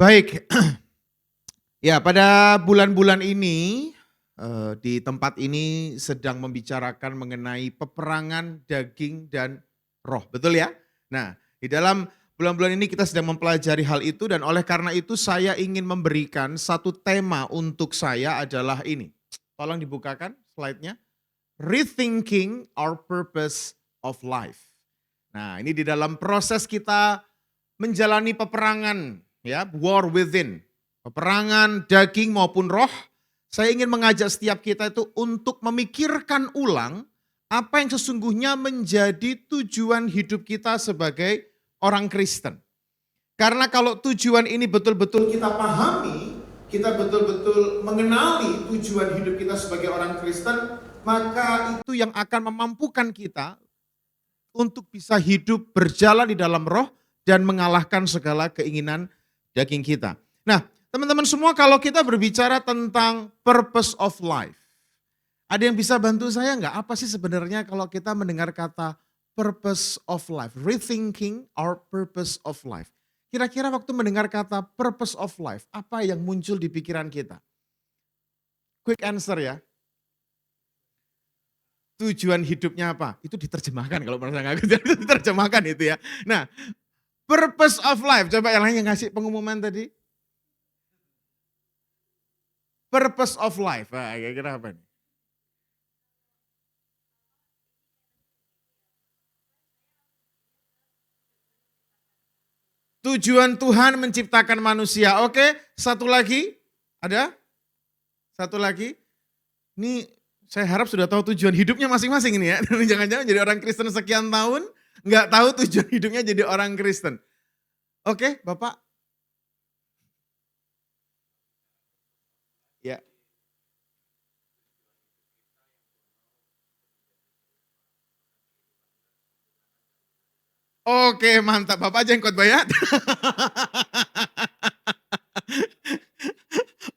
Baik, ya pada bulan-bulan ini, di tempat ini sedang membicarakan mengenai peperangan daging dan roh, betul ya? Nah, di dalam bulan-bulan ini kita sedang mempelajari hal itu dan oleh karena itu saya ingin memberikan satu tema untuk saya adalah ini. Tolong dibukakan slide-nya. Rethinking our purpose of life. Nah, ini di dalam proses kita menjalani peperangan, ya, war within. Peperangan daging maupun roh, saya ingin mengajak setiap kita itu untuk memikirkan ulang apa yang sesungguhnya menjadi tujuan hidup kita sebagai orang Kristen. Karena kalau tujuan ini betul-betul kita pahami, kita betul-betul mengenali tujuan hidup kita sebagai orang Kristen, maka itu yang akan memampukan kita untuk bisa hidup berjalan di dalam roh dan mengalahkan segala keinginan daging kita. Nah, teman-teman semua kalau kita berbicara tentang purpose of life, ada yang bisa bantu saya nggak? Apa sih sebenarnya kalau kita mendengar kata purpose of life, rethinking our purpose of life. Kira-kira waktu mendengar kata purpose of life, apa yang muncul di pikiran kita? Quick answer ya. Tujuan hidupnya apa? Itu diterjemahkan kalau menurut saya itu diterjemahkan itu ya. Nah, purpose of life, coba yang lain yang ngasih pengumuman tadi. Purpose of life, nah, kira-kira apa nih? Tujuan Tuhan menciptakan manusia. Oke, satu lagi, ada? Satu lagi. Ini saya harap sudah tahu tujuan hidupnya masing-masing ini ya. Jangan-jangan jadi orang Kristen sekian tahun, nggak tahu tujuan hidupnya jadi orang Kristen. Oke, Bapak. Ya. Oke, mantap. Bapak aja yang khotbah ya.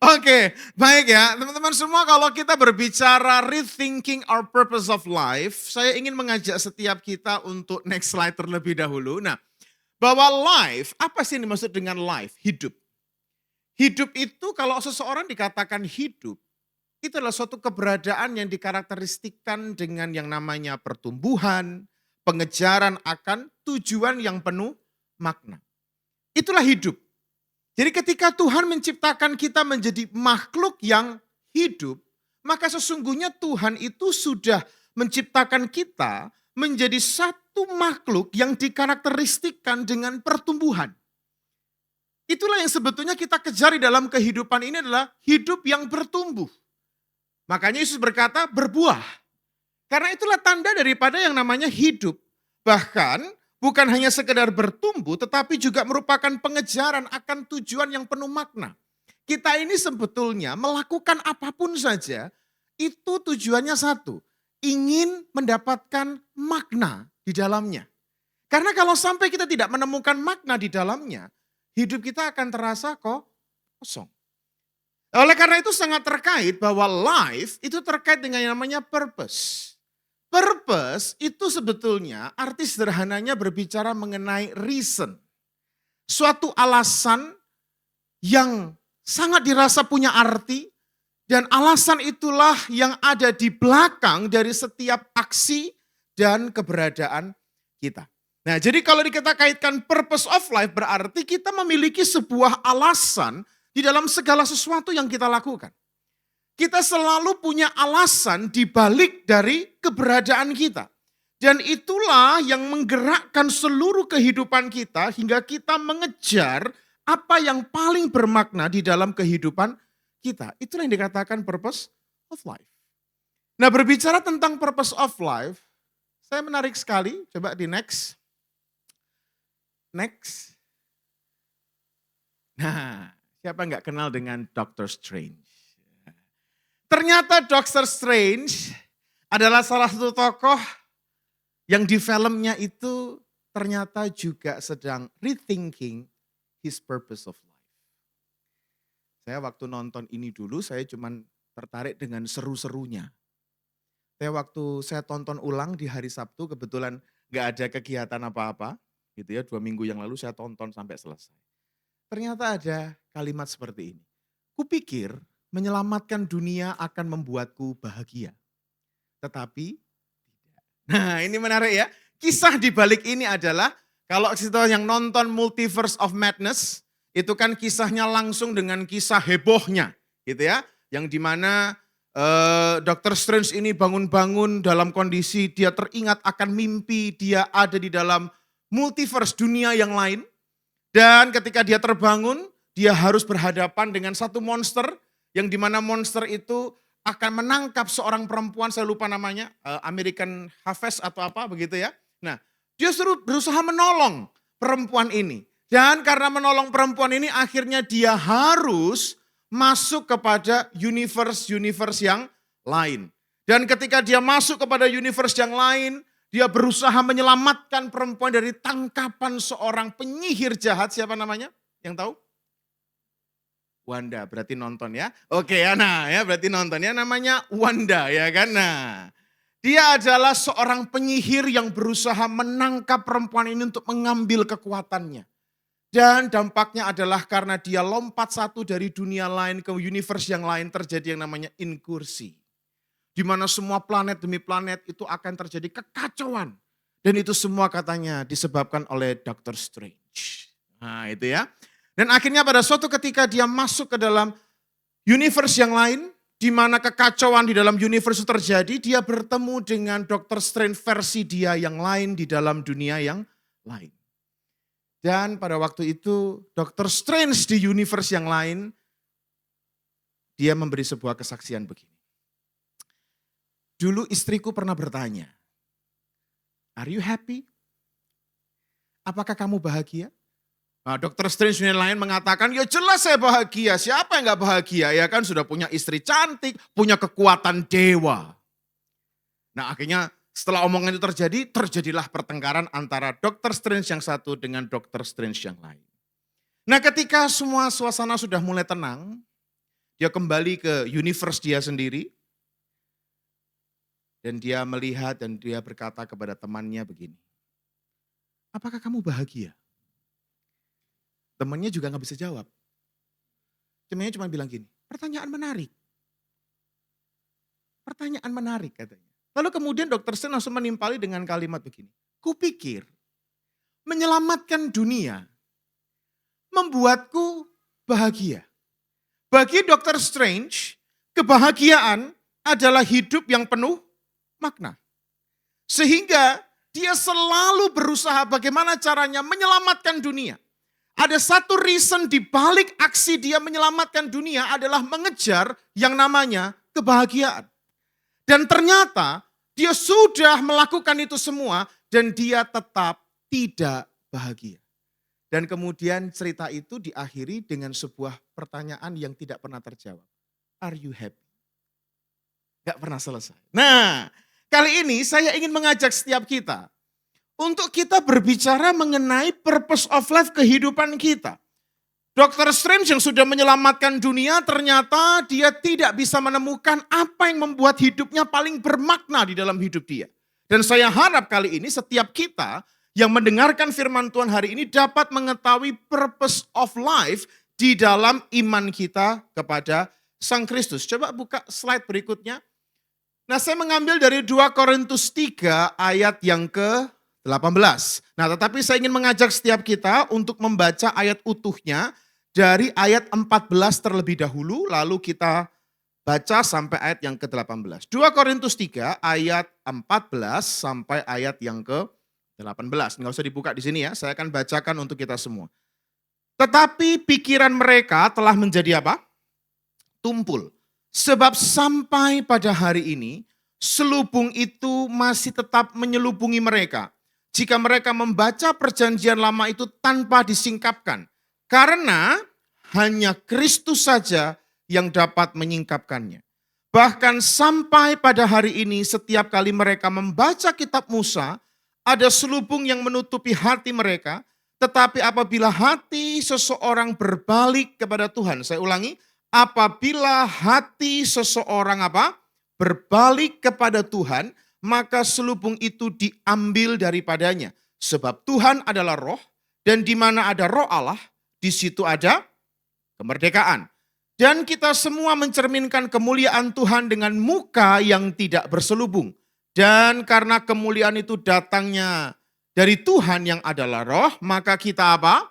Oke, baik ya. Teman-teman semua kalau kita berbicara rethinking our purpose of life, saya ingin mengajak setiap kita untuk next slide terlebih dahulu. Nah, bahwa life, apa sih yang dimaksud dengan life? Hidup. Hidup itu kalau seseorang dikatakan hidup, itu adalah suatu keberadaan yang dikarakteristikkan dengan yang namanya pertumbuhan, pengejaran akan tujuan yang penuh makna. Itulah hidup. Jadi ketika Tuhan menciptakan kita menjadi makhluk yang hidup, maka sesungguhnya Tuhan itu sudah menciptakan kita menjadi satu makhluk yang dikarakteristikkan dengan pertumbuhan. Itulah yang sebetulnya kita kejar di dalam kehidupan ini adalah hidup yang bertumbuh. Makanya Yesus berkata berbuah. Karena itulah tanda daripada yang namanya hidup. Bahkan bukan hanya sekedar bertumbuh, tetapi juga merupakan pengejaran akan tujuan yang penuh makna. Kita ini sebetulnya melakukan apapun saja, itu tujuannya satu. Ingin mendapatkan makna di dalamnya. Karena kalau sampai kita tidak menemukan makna di dalamnya, hidup kita akan terasa kok kosong. Oleh karena itu sangat terkait bahwa life itu terkait dengan yang namanya purpose. Purpose itu sebetulnya arti sederhananya berbicara mengenai reason. Suatu alasan yang sangat dirasa punya arti dan alasan itulah yang ada di belakang dari setiap aksi dan keberadaan kita. Nah, jadi kalau kita kaitkan purpose of life berarti kita memiliki sebuah alasan di dalam segala sesuatu yang kita lakukan. Kita selalu punya alasan di balik dari keberadaan kita. Dan itulah yang menggerakkan seluruh kehidupan kita hingga kita mengejar apa yang paling bermakna di dalam kehidupan kita. Itulah yang dikatakan purpose of life. Nah, berbicara tentang purpose of life, saya menarik sekali. Coba di next. Next. Nah, siapa nggak kenal dengan Doctor Strange? Ternyata Doctor Strange adalah salah satu tokoh yang di filmnya itu ternyata juga sedang rethinking his purpose of life. Saya waktu nonton ini dulu saya cuman tertarik dengan seru-serunya. Waktu saya tonton ulang di hari Sabtu kebetulan gak ada kegiatan apa-apa gitu ya, 2 minggu yang lalu saya tonton sampai selesai. ternyata ada kalimat seperti ini. Kupikir menyelamatkan dunia akan membuatku bahagia. Tetapi tidak. Nah ini menarik ya. Kisah di balik ini adalah, kalau kita yang nonton Multiverse of Madness, itu kan kisahnya langsung dengan kisah hebohnya. Gitu ya. Yang dimana Dr. Strange ini bangun-bangun dalam kondisi dia teringat akan mimpi, dia ada di dalam multiverse dunia yang lain. Dan ketika dia terbangun, dia harus berhadapan dengan satu monster, yang dimana monster itu akan menangkap seorang perempuan, saya lupa namanya, American Harvest atau apa begitu ya. Nah, dia berusaha menolong perempuan ini. Dan karena menolong perempuan ini, akhirnya dia harus masuk kepada universe yang lain. Dan ketika dia masuk kepada universe yang lain, dia berusaha menyelamatkan perempuan dari tangkapan seorang penyihir jahat. Siapa namanya? Yang tahu? Wanda, berarti nonton ya. Oke ya, nah ya berarti nonton ya, namanya Wanda ya kan. Nah, dia adalah seorang penyihir yang berusaha menangkap perempuan ini untuk mengambil kekuatannya. Dan dampaknya adalah karena dia lompat satu dari dunia lain ke universe yang lain, terjadi yang namanya inkursi. Di mana semua planet demi planet itu akan terjadi kekacauan. Dan itu semua katanya disebabkan oleh Dr. Strange. Nah itu ya. Dan akhirnya pada suatu ketika dia masuk ke dalam universe yang lain, di mana kekacauan di dalam universe itu terjadi, dia bertemu dengan Dr. Strange versi dia yang lain di dalam dunia yang lain. Dan pada waktu itu Dr. Strange di universe yang lain, dia memberi sebuah kesaksian begini. Dulu istriku pernah bertanya, "Are you happy? Apakah kamu bahagia?" Nah, Dr. Strange yang lain mengatakan, "Ya jelas saya bahagia, siapa yang gak bahagia? Ya kan sudah punya istri cantik, punya kekuatan dewa." Nah akhirnya setelah omongan itu terjadi, terjadilah pertengkaran antara Dr. Strange yang satu dengan Dr. Strange yang lain. Nah ketika semua suasana sudah mulai tenang, dia kembali ke universe dia sendiri. Dan dia melihat dan dia berkata kepada temannya begini, "Apakah kamu bahagia?" Temannya juga gak bisa jawab. Temannya cuma bilang gini, "Pertanyaan menarik. Pertanyaan menarik," katanya. Lalu kemudian Dr. Strange langsung menimpali dengan kalimat begini, "Kupikir menyelamatkan dunia membuatku bahagia." Bagi Dr. Strange, kebahagiaan adalah hidup yang penuh makna. Sehingga dia selalu berusaha bagaimana caranya menyelamatkan dunia. Ada satu reason di balik aksi dia menyelamatkan dunia adalah mengejar yang namanya kebahagiaan. Dan ternyata dia sudah melakukan itu semua dan dia tetap tidak bahagia. Dan kemudian cerita itu diakhiri dengan sebuah pertanyaan yang tidak pernah terjawab. Are you happy? Gak pernah selesai. Nah, kali ini saya ingin mengajak setiap kita untuk kita berbicara mengenai purpose of life kehidupan kita. Dr. Strange yang sudah menyelamatkan dunia ternyata dia tidak bisa menemukan apa yang membuat hidupnya paling bermakna di dalam hidup dia. Dan saya harap kali ini setiap kita yang mendengarkan firman Tuhan hari ini dapat mengetahui purpose of life di dalam iman kita kepada Sang Kristus. Coba buka slide berikutnya. Nah saya mengambil dari 2 Korintus 3 ayat yang ke-18. Nah tetapi saya ingin mengajak setiap kita untuk membaca ayat utuhnya dari ayat 14 terlebih dahulu, lalu kita baca sampai ayat yang ke-18. 2 Korintus 3 ayat 14 sampai ayat yang ke-18. Nggak usah dibuka di sini ya, saya akan bacakan untuk kita semua. Tetapi pikiran mereka telah menjadi apa? Tumpul. Sebab sampai pada hari ini, selubung itu masih tetap menyelubungi mereka. Jika mereka membaca perjanjian lama itu tanpa disingkapkan. Karena hanya Kristus saja yang dapat menyingkapkannya. Bahkan sampai pada hari ini setiap kali mereka membaca kitab Musa, ada selubung yang menutupi hati mereka. Tetapi apabila hati seseorang berbalik kepada Tuhan, saya ulangi, apabila hati seseorang apa? Berbalik kepada Tuhan, maka selubung itu diambil daripadanya. Sebab Tuhan adalah roh, dan di mana ada roh Allah, di situ ada kemerdekaan. Dan kita semua mencerminkan kemuliaan Tuhan dengan muka yang tidak berselubung. Dan karena kemuliaan itu datangnya dari Tuhan yang adalah roh, maka kita apa?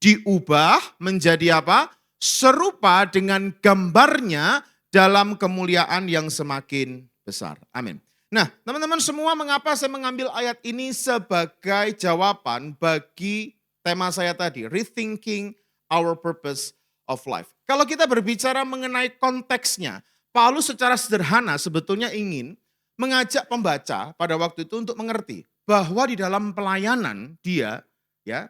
Diubah menjadi apa? Serupa dengan gambarnya dalam kemuliaan yang semakin besar. Amin. Nah, teman-teman semua, mengapa saya mengambil ayat ini sebagai jawaban bagi tema saya tadi, rethinking our purpose of life. Kalau kita berbicara mengenai konteksnya, Paulus secara sederhana sebetulnya ingin mengajak pembaca pada waktu itu untuk mengerti bahwa di dalam pelayanan dia,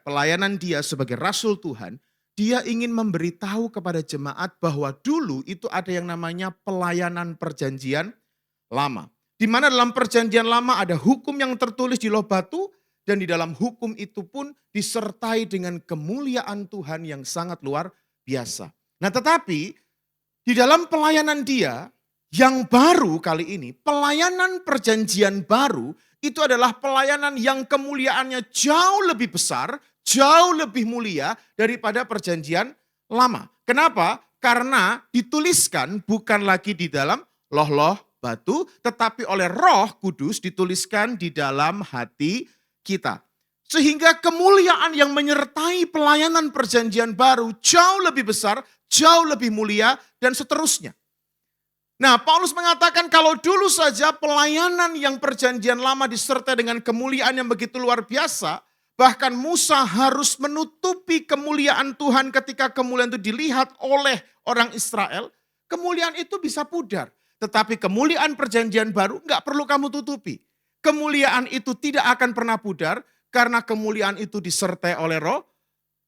pelayanan dia sebagai rasul Tuhan, dia ingin memberitahu kepada jemaat bahwa dulu itu ada yang namanya pelayanan perjanjian lama. Di mana dalam perjanjian lama ada hukum yang tertulis di loh batu, dan di dalam hukum itu pun disertai dengan kemuliaan Tuhan yang sangat luar biasa. Nah, tetapi di dalam pelayanan dia yang baru kali ini, pelayanan perjanjian baru itu adalah pelayanan yang kemuliaannya jauh lebih besar, jauh lebih mulia daripada perjanjian lama. Kenapa? Karena dituliskan bukan lagi di dalam loh-loh batu, tetapi oleh Roh Kudus dituliskan di dalam hati kita. Sehingga kemuliaan yang menyertai pelayanan perjanjian baru jauh lebih besar, jauh lebih mulia, dan seterusnya. Nah, Paulus mengatakan kalau dulu saja pelayanan yang perjanjian lama disertai dengan kemuliaan yang begitu luar biasa, bahkan Musa harus menutupi kemuliaan Tuhan ketika kemuliaan itu dilihat oleh orang Israel, kemuliaan itu bisa pudar. Tetapi kemuliaan perjanjian baru nggak perlu kamu tutupi. Kemuliaan itu tidak akan pernah pudar karena kemuliaan itu disertai oleh roh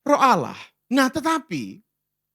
Allah. Nah, tetapi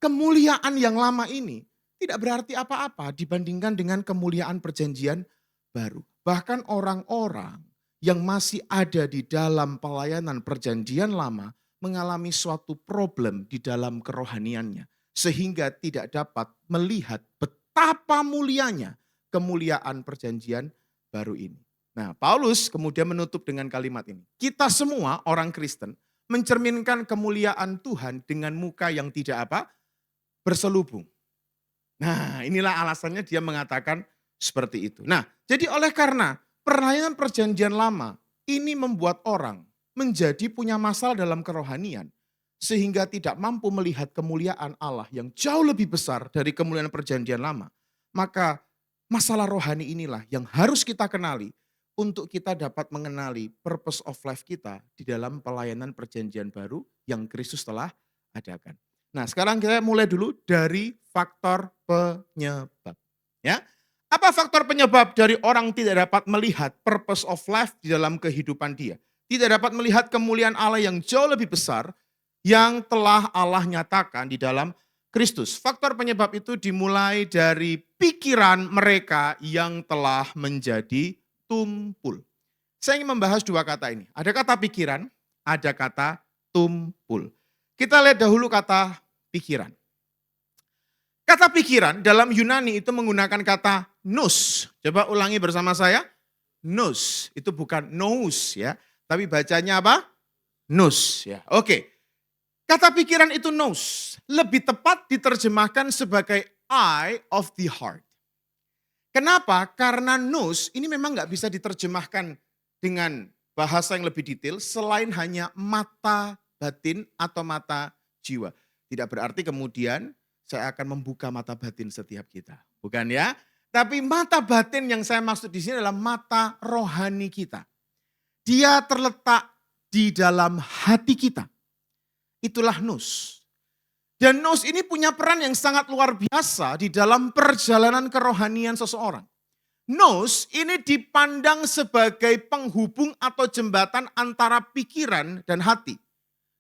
kemuliaan yang lama ini tidak berarti apa-apa dibandingkan dengan kemuliaan perjanjian baru. Bahkan orang-orang yang masih ada di dalam pelayanan perjanjian lama mengalami suatu problem di dalam kerohaniannya. Sehingga tidak dapat melihat betapa mulianya kemuliaan perjanjian baru ini. Nah, Paulus kemudian menutup dengan kalimat ini. Kita semua orang Kristen mencerminkan kemuliaan Tuhan dengan muka yang tidak apa? Berselubung. Nah, inilah alasannya dia mengatakan seperti itu. Nah, jadi oleh karena pelayanan perjanjian lama ini membuat orang menjadi punya masalah dalam kerohanian. Sehingga tidak mampu melihat kemuliaan Allah yang jauh lebih besar dari kemuliaan perjanjian lama. Maka masalah rohani inilah yang harus kita kenali untuk kita dapat mengenali purpose of life kita di dalam pelayanan perjanjian baru yang Kristus telah adakan. Nah, sekarang kita mulai dulu dari faktor penyebab. Ya, apa faktor penyebab dari orang tidak dapat melihat purpose of life di dalam kehidupan dia? Tidak dapat melihat kemuliaan Allah yang jauh lebih besar yang telah Allah nyatakan di dalam Kristus. Faktor penyebab itu dimulai dari pikiran mereka yang telah menjadi tumpul. Saya ingin membahas dua kata ini. Ada kata pikiran, ada kata tumpul. Kita lihat dahulu kata pikiran. Kata pikiran dalam Yunani itu menggunakan kata nous. Coba ulangi bersama saya. Nous, itu bukan nous ya, tapi bacanya apa? Nous ya. Oke. Kata pikiran itu nous, lebih tepat diterjemahkan sebagai eye of the heart. Kenapa? Karena nous ini memang nggak bisa diterjemahkan dengan bahasa yang lebih detail selain hanya mata batin atau mata jiwa. Tidak berarti kemudian saya akan membuka mata batin setiap kita. Bukan ya? Tapi mata batin yang saya maksud di sini adalah mata rohani kita. Dia terletak di dalam hati kita. Itulah nous. Dan nous ini punya peran yang sangat luar biasa di dalam perjalanan kerohanian seseorang. Nous ini dipandang sebagai penghubung atau jembatan antara pikiran dan hati.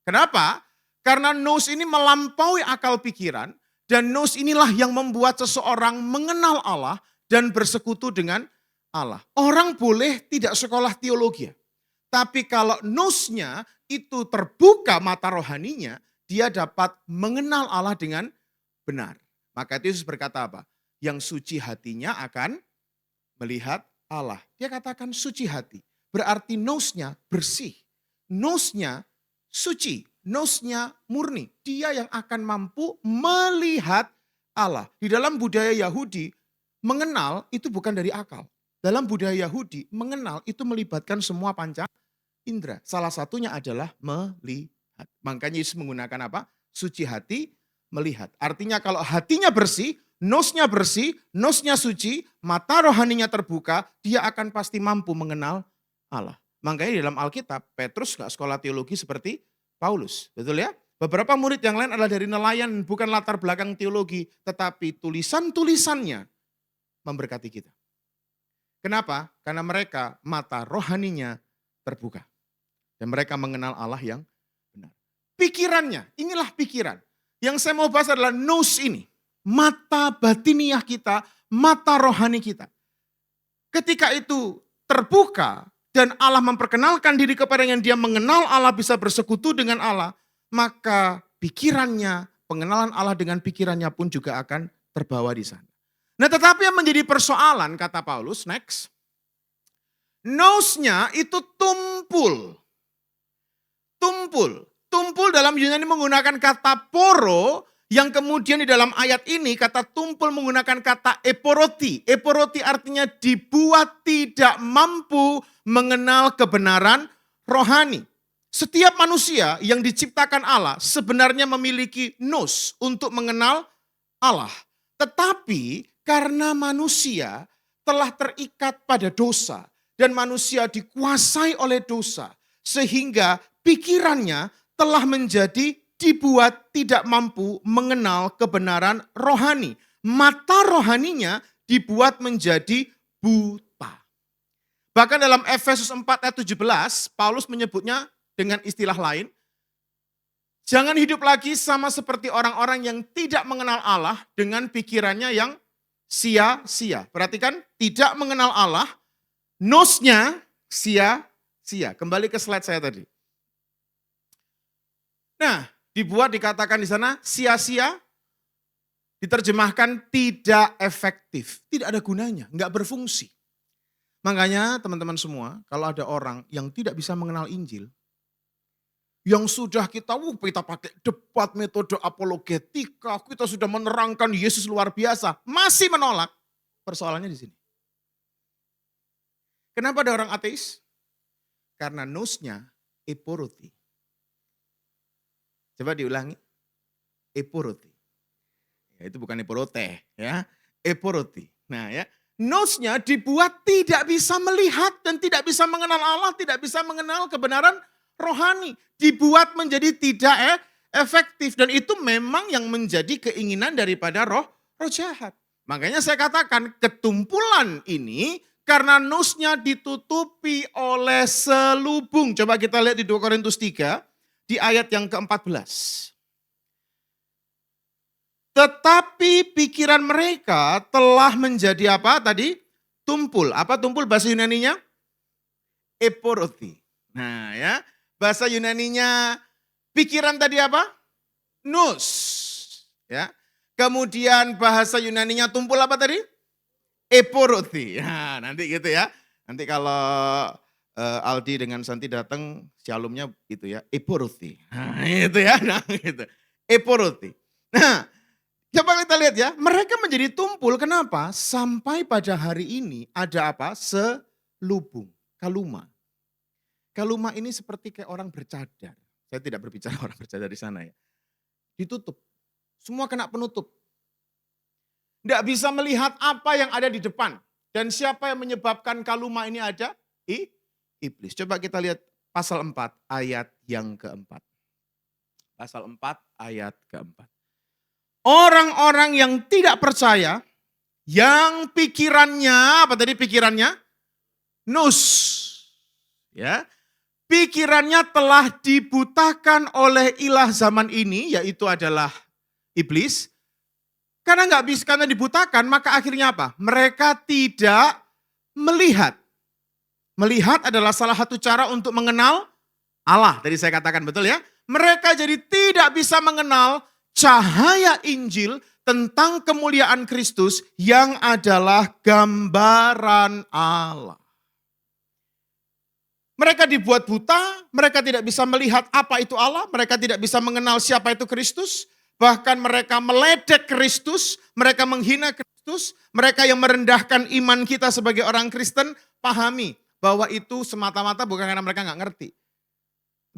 Kenapa? Karena nous ini melampaui akal pikiran dan nous inilah yang membuat seseorang mengenal Allah dan bersekutu dengan Allah. Orang boleh tidak sekolah teologi, tapi kalau nous-nya itu terbuka mata rohaninya, dia dapat mengenal Allah dengan benar. Maka itu Yesus berkata apa? Yang suci hatinya akan melihat Allah. Dia katakan suci hati. Berarti nous-nya bersih. Nous-nya suci. nose-nya murni. Dia yang akan mampu melihat Allah. Di dalam budaya Yahudi, mengenal itu bukan dari akal. Dalam budaya Yahudi, mengenal itu melibatkan semua panca indera. Salah satunya adalah melihat. Makanya Yesus menggunakan apa? Suci hati, melihat. Artinya kalau hatinya bersih, nose-nya bersih, nose-nya suci, mata rohaninya terbuka, dia akan pasti mampu mengenal Allah. Makanya di dalam Alkitab, Petrus gak sekolah teologi seperti Paulus. Betul ya? Beberapa murid yang lain adalah dari nelayan, bukan latar belakang teologi, tetapi tulisan-tulisannya memberkati kita. Kenapa? Karena mereka mata rohaninya terbuka. Dan mereka mengenal Allah yang benar. Pikirannya, inilah pikiran. Yang saya mau bahas adalah nose ini. Mata batiniah kita, mata rohani kita. Ketika itu terbuka dan Allah memperkenalkan diri kepada yang dia mengenal Allah, bisa bersekutu dengan Allah, maka pikirannya, pengenalan Allah dengan pikirannya pun juga akan terbawa di sana. Nah, tetapi yang menjadi persoalan, kata Paulus, next. Nose-nya itu tumpul. Tumpul. Tumpul dalam Yunani menggunakan kata poro, yang kemudian di dalam ayat ini kata tumpul menggunakan kata eporoti. Eporoti artinya dibuat tidak mampu mengenal kebenaran rohani. Setiap manusia yang diciptakan Allah sebenarnya memiliki nose untuk mengenal Allah. Tetapi karena manusia telah terikat pada dosa dan manusia dikuasai oleh dosa, sehingga pikirannya telah menjadi dibuat tidak mampu mengenal kebenaran rohani. Mata rohaninya dibuat menjadi buta. Bahkan dalam Efesus 4 ayat 17, Paulus menyebutnya dengan istilah lain, jangan hidup lagi sama seperti orang-orang yang tidak mengenal Allah dengan pikirannya yang sia-sia. Perhatikan, tidak mengenal Allah, nose-nya sia-sia. Kembali ke slide saya tadi. Nah, dibuat dikatakan di sana sia-sia, diterjemahkan tidak efektif. Tidak ada gunanya, nggak berfungsi. Makanya teman-teman semua, kalau ada orang yang tidak bisa mengenal Injil, yang sudah kita pakai debat, metode apologetika, kita sudah menerangkan Yesus luar biasa, masih menolak, persoalannya di sini. Kenapa ada orang ateis? Karena nose-nya eporoti. Coba diulangi. Eporoti. Ya, itu bukan eporote, ya. Eporoti. Nah, ya. Nose-nya dibuat tidak bisa melihat dan tidak bisa mengenal Allah, tidak bisa mengenal kebenaran rohani. Dibuat menjadi tidak efektif. Dan itu memang yang menjadi keinginan daripada roh jahat. Makanya saya katakan ketumpulan ini karena nose-nya ditutupi oleh selubung. Coba kita lihat di 2 Korintus 3 di ayat yang ke-14. Tetapi pikiran mereka telah menjadi apa tadi? Tumpul. Apa tumpul bahasa Yunaninya? Eporoti. Nah ya, bahasa Yunaninya pikiran tadi apa? Nous. Ya. Kemudian bahasa Yunaninya tumpul apa tadi? Eporoti. Ya, nanti gitu ya. Nanti kalau Aldi dengan Santi datang, shalomnya itu ya, eporoti. Nah, itu ya, nah gitu. Eporoti. Nah, coba kita lihat ya, mereka menjadi tumpul. Kenapa? Sampai pada hari ini ada apa? Selubung, kaluma. Kaluma ini seperti kayak orang bercadar. Saya tidak berbicara orang bercadar di sana ya. Ditutup. Semua kena penutup. Tidak bisa melihat apa yang ada di depan. Dan siapa yang menyebabkan kaluma ini ada? Iblis. Coba kita lihat pasal 4 ayat yang keempat. Pasal 4 ayat keempat. Orang-orang yang tidak percaya, yang pikirannya, apa tadi pikirannya? Nus. Ya. Pikirannya telah dibutakan oleh ilah zaman ini, yaitu adalah iblis. Karena nggak bisa, karena dibutakan, maka akhirnya apa? Mereka tidak melihat. Melihat adalah salah satu cara untuk mengenal Allah. Tadi saya katakan betul ya. Mereka jadi tidak bisa mengenal cahaya Injil tentang kemuliaan Kristus yang adalah gambaran Allah. Mereka dibuat buta, mereka tidak bisa melihat apa itu Allah, mereka tidak bisa mengenal siapa itu Kristus, bahkan mereka meledek Kristus, mereka menghina Kristus, mereka yang merendahkan iman kita sebagai orang Kristen, pahami bahwa itu semata-mata bukan karena mereka nggak ngerti.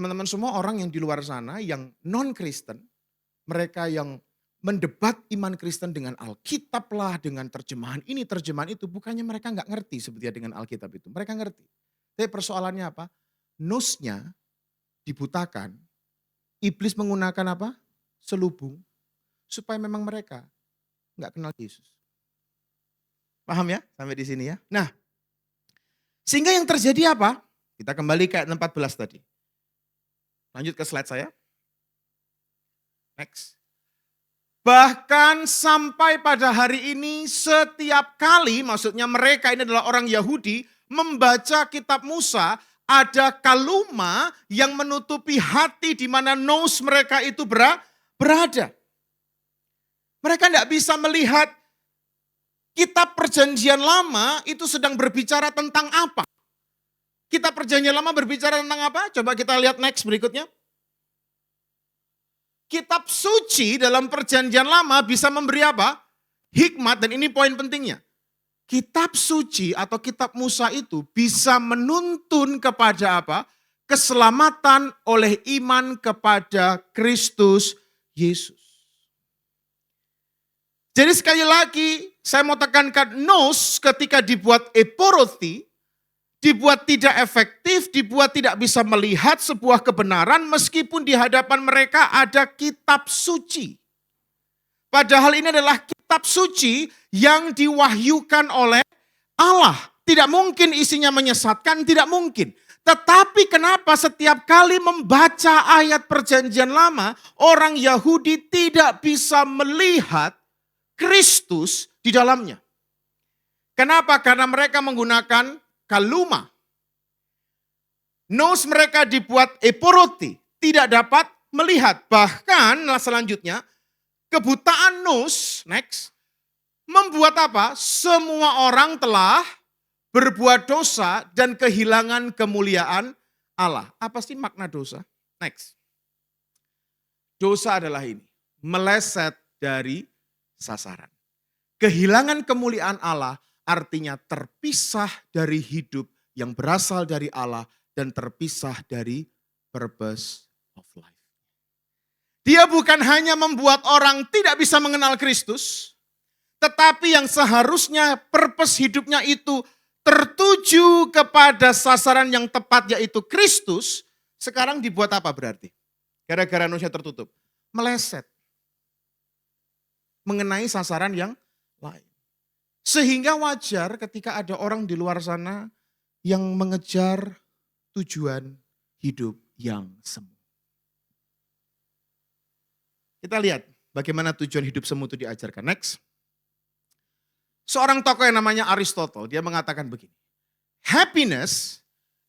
Teman-teman semua orang yang di luar sana, yang non-Kristen, mereka yang mendebat iman Kristen dengan Alkitab lah, dengan terjemahan ini, terjemahan itu, bukannya mereka nggak ngerti sebetulnya dengan Alkitab itu. Mereka ngerti. Tapi persoalannya apa? Nose-nya dibutakan. Iblis menggunakan apa? Selubung. Supaya memang mereka nggak kenal Yesus. Paham ya? Sampai di sini ya. Nah, sehingga yang terjadi apa? Kita kembali ke ayat 14 tadi. Lanjut ke slide saya. Next. Bahkan sampai pada hari ini setiap kali, maksudnya mereka ini adalah orang Yahudi, membaca kitab Musa, ada kaluma yang menutupi hati di mana nose mereka itu berada. Mereka tidak bisa melihat kitab perjanjian lama itu sedang berbicara tentang apa. Kitab perjanjian lama berbicara tentang apa? Coba kita lihat next berikutnya. Kitab suci dalam perjanjian lama bisa memberi apa? Hikmat, dan ini poin pentingnya. Kitab suci atau kitab Musa itu bisa menuntun kepada apa? Keselamatan oleh iman kepada Kristus Yesus. Jadi sekali lagi saya mau tekankan nos ketika dibuat eporoti, dibuat tidak efektif, dibuat tidak bisa melihat sebuah kebenaran meskipun di hadapan mereka ada kitab suci. Padahal ini adalah kitab suci yang diwahyukan oleh Allah. Tidak mungkin isinya menyesatkan, tidak mungkin. Tetapi kenapa setiap kali membaca ayat perjanjian lama, orang Yahudi tidak bisa melihat Kristus di dalamnya. Kenapa? Karena mereka menggunakan kaluma. Nos mereka dibuat eporoti, tidak dapat melihat. Bahkan selanjutnya, kebutaan nos, next, membuat apa? Semua orang telah berbuat dosa dan kehilangan kemuliaan Allah. Apa sih makna dosa? Next. Dosa adalah ini, meleset dari sasaran. Kehilangan kemuliaan Allah artinya terpisah dari hidup yang berasal dari Allah dan terpisah dari purpose of life. Dia bukan hanya membuat orang tidak bisa mengenal Kristus, tetapi yang seharusnya purpose hidupnya itu tertuju kepada sasaran yang tepat yaitu Kristus, sekarang dibuat apa berarti? Gara-gara manusia tertutup. Meleset. Mengenai sasaran yang lain. Sehingga wajar ketika ada orang di luar sana yang mengejar tujuan hidup yang semu. Kita lihat bagaimana tujuan hidup semu itu diajarkan. Next. Seorang tokoh yang namanya Aristotle, dia mengatakan begini. Happiness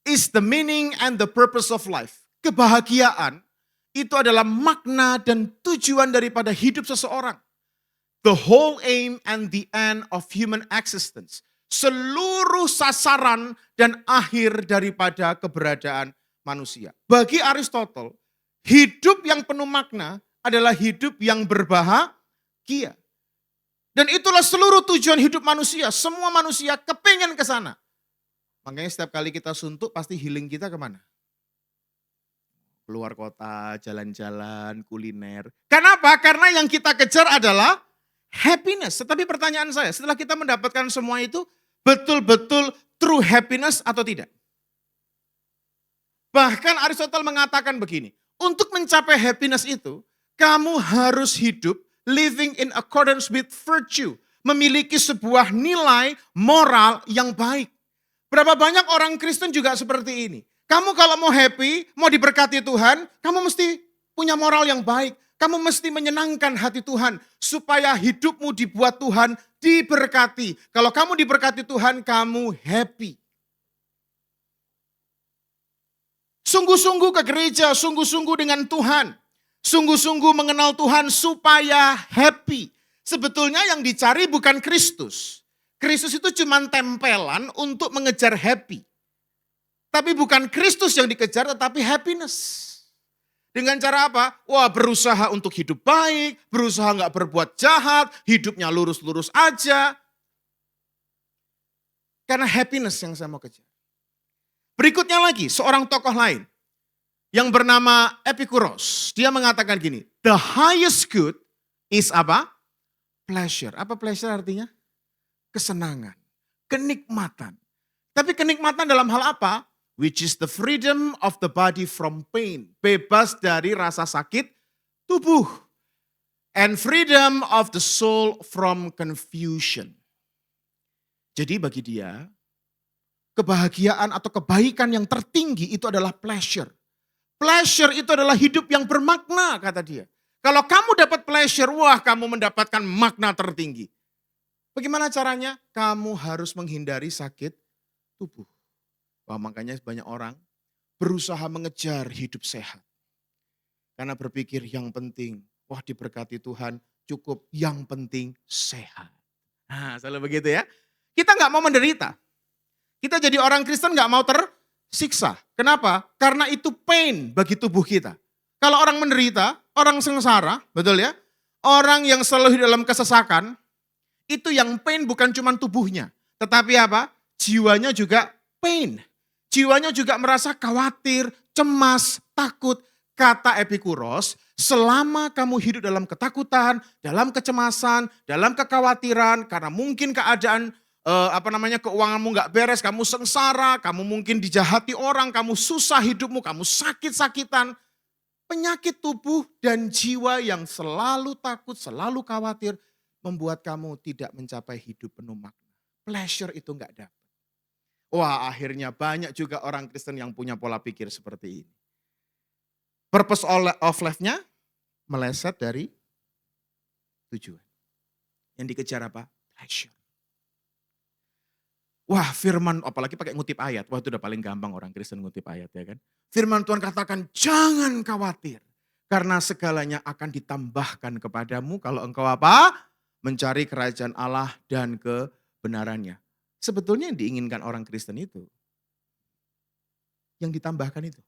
is the meaning and the purpose of life. Kebahagiaan itu adalah makna dan tujuan daripada hidup seseorang. The whole aim and the end of human existence. Seluruh sasaran dan akhir daripada keberadaan manusia. Bagi Aristotle, hidup yang penuh makna adalah hidup yang berbahagia. Dan itulah seluruh tujuan hidup manusia. Semua manusia kepingin ke sana. Makanya setiap kali kita suntuk pasti healing kita kemana? Keluar kota, jalan-jalan, kuliner. Kenapa? Karena yang kita kejar adalah happiness. Tetapi pertanyaan saya, setelah kita mendapatkan semua itu, betul-betul true happiness atau tidak? Bahkan Aristotle mengatakan begini, untuk mencapai happiness itu, kamu harus hidup living in accordance with virtue. Memiliki sebuah nilai moral yang baik. Berapa banyak orang Kristen juga seperti ini. Kamu kalau mau happy, mau diberkati Tuhan, kamu mesti punya moral yang baik. Kamu mesti menyenangkan hati Tuhan supaya hidupmu dibuat Tuhan diberkati. Kalau kamu diberkati Tuhan, kamu happy. Sungguh-sungguh ke gereja, sungguh-sungguh dengan Tuhan. Sungguh-sungguh mengenal Tuhan supaya happy. Sebetulnya yang dicari bukan Kristus. Kristus itu cuma tempelan untuk mengejar happy. Tapi bukan Kristus yang dikejar, tetapi happiness. Dengan cara apa? Wah, berusaha untuk hidup baik, berusaha nggak berbuat jahat, hidupnya lurus-lurus aja. Karena happiness yang saya mau kejar. Berikutnya lagi, seorang tokoh lain yang bernama Epikuros. Dia mengatakan gini, the highest good is apa? Pleasure. Apa pleasure artinya? Kesenangan, kenikmatan. Tapi kenikmatan dalam hal apa? Which is the freedom of the body from pain. Bebas dari rasa sakit tubuh. And freedom of the soul from confusion. Jadi bagi dia, kebahagiaan atau kebaikan yang tertinggi itu adalah pleasure. Pleasure itu adalah hidup yang bermakna, kata dia. Kalau kamu dapat pleasure, wah kamu mendapatkan makna tertinggi. Bagaimana caranya? Kamu harus menghindari sakit tubuh. Wah, makanya banyak orang berusaha mengejar hidup sehat. Karena berpikir yang penting, wah diberkati Tuhan, cukup yang penting sehat. Nah, selalu begitu ya. Kita nggak mau menderita. Kita jadi orang Kristen nggak mau tersiksa. Kenapa? Karena itu pain bagi tubuh kita. Kalau orang menderita, orang sengsara, betul ya? Orang yang selalu dalam kesesakan, itu yang pain bukan cuma tubuhnya. Tetapi apa? Jiwanya juga pain. Jiwanya juga merasa khawatir, cemas, takut. Kata Epikuros, selama kamu hidup dalam ketakutan, dalam kecemasan, dalam kekhawatiran, karena mungkin keadaan keuanganmu nggak beres, kamu sengsara, kamu mungkin dijahati orang, kamu susah hidupmu, kamu sakit-sakitan. Penyakit tubuh dan jiwa yang selalu takut, selalu khawatir, membuat kamu tidak mencapai hidup penuh makna. Pleasure itu nggak dapat. Wah, akhirnya banyak juga orang Kristen yang punya pola pikir seperti ini. Purpose of life-nya meleset dari tujuan. Yang dikejar apa? Pleasure. Wah, firman, apalagi pakai ngutip ayat. Wah, itu udah paling gampang orang Kristen ngutip ayat ya kan. Firman Tuhan katakan, jangan khawatir. Karena segalanya akan ditambahkan kepadamu kalau engkau apa? Mencari kerajaan Allah dan kebenarannya. Sebetulnya yang diinginkan orang Kristen itu, yang ditambahkan itu.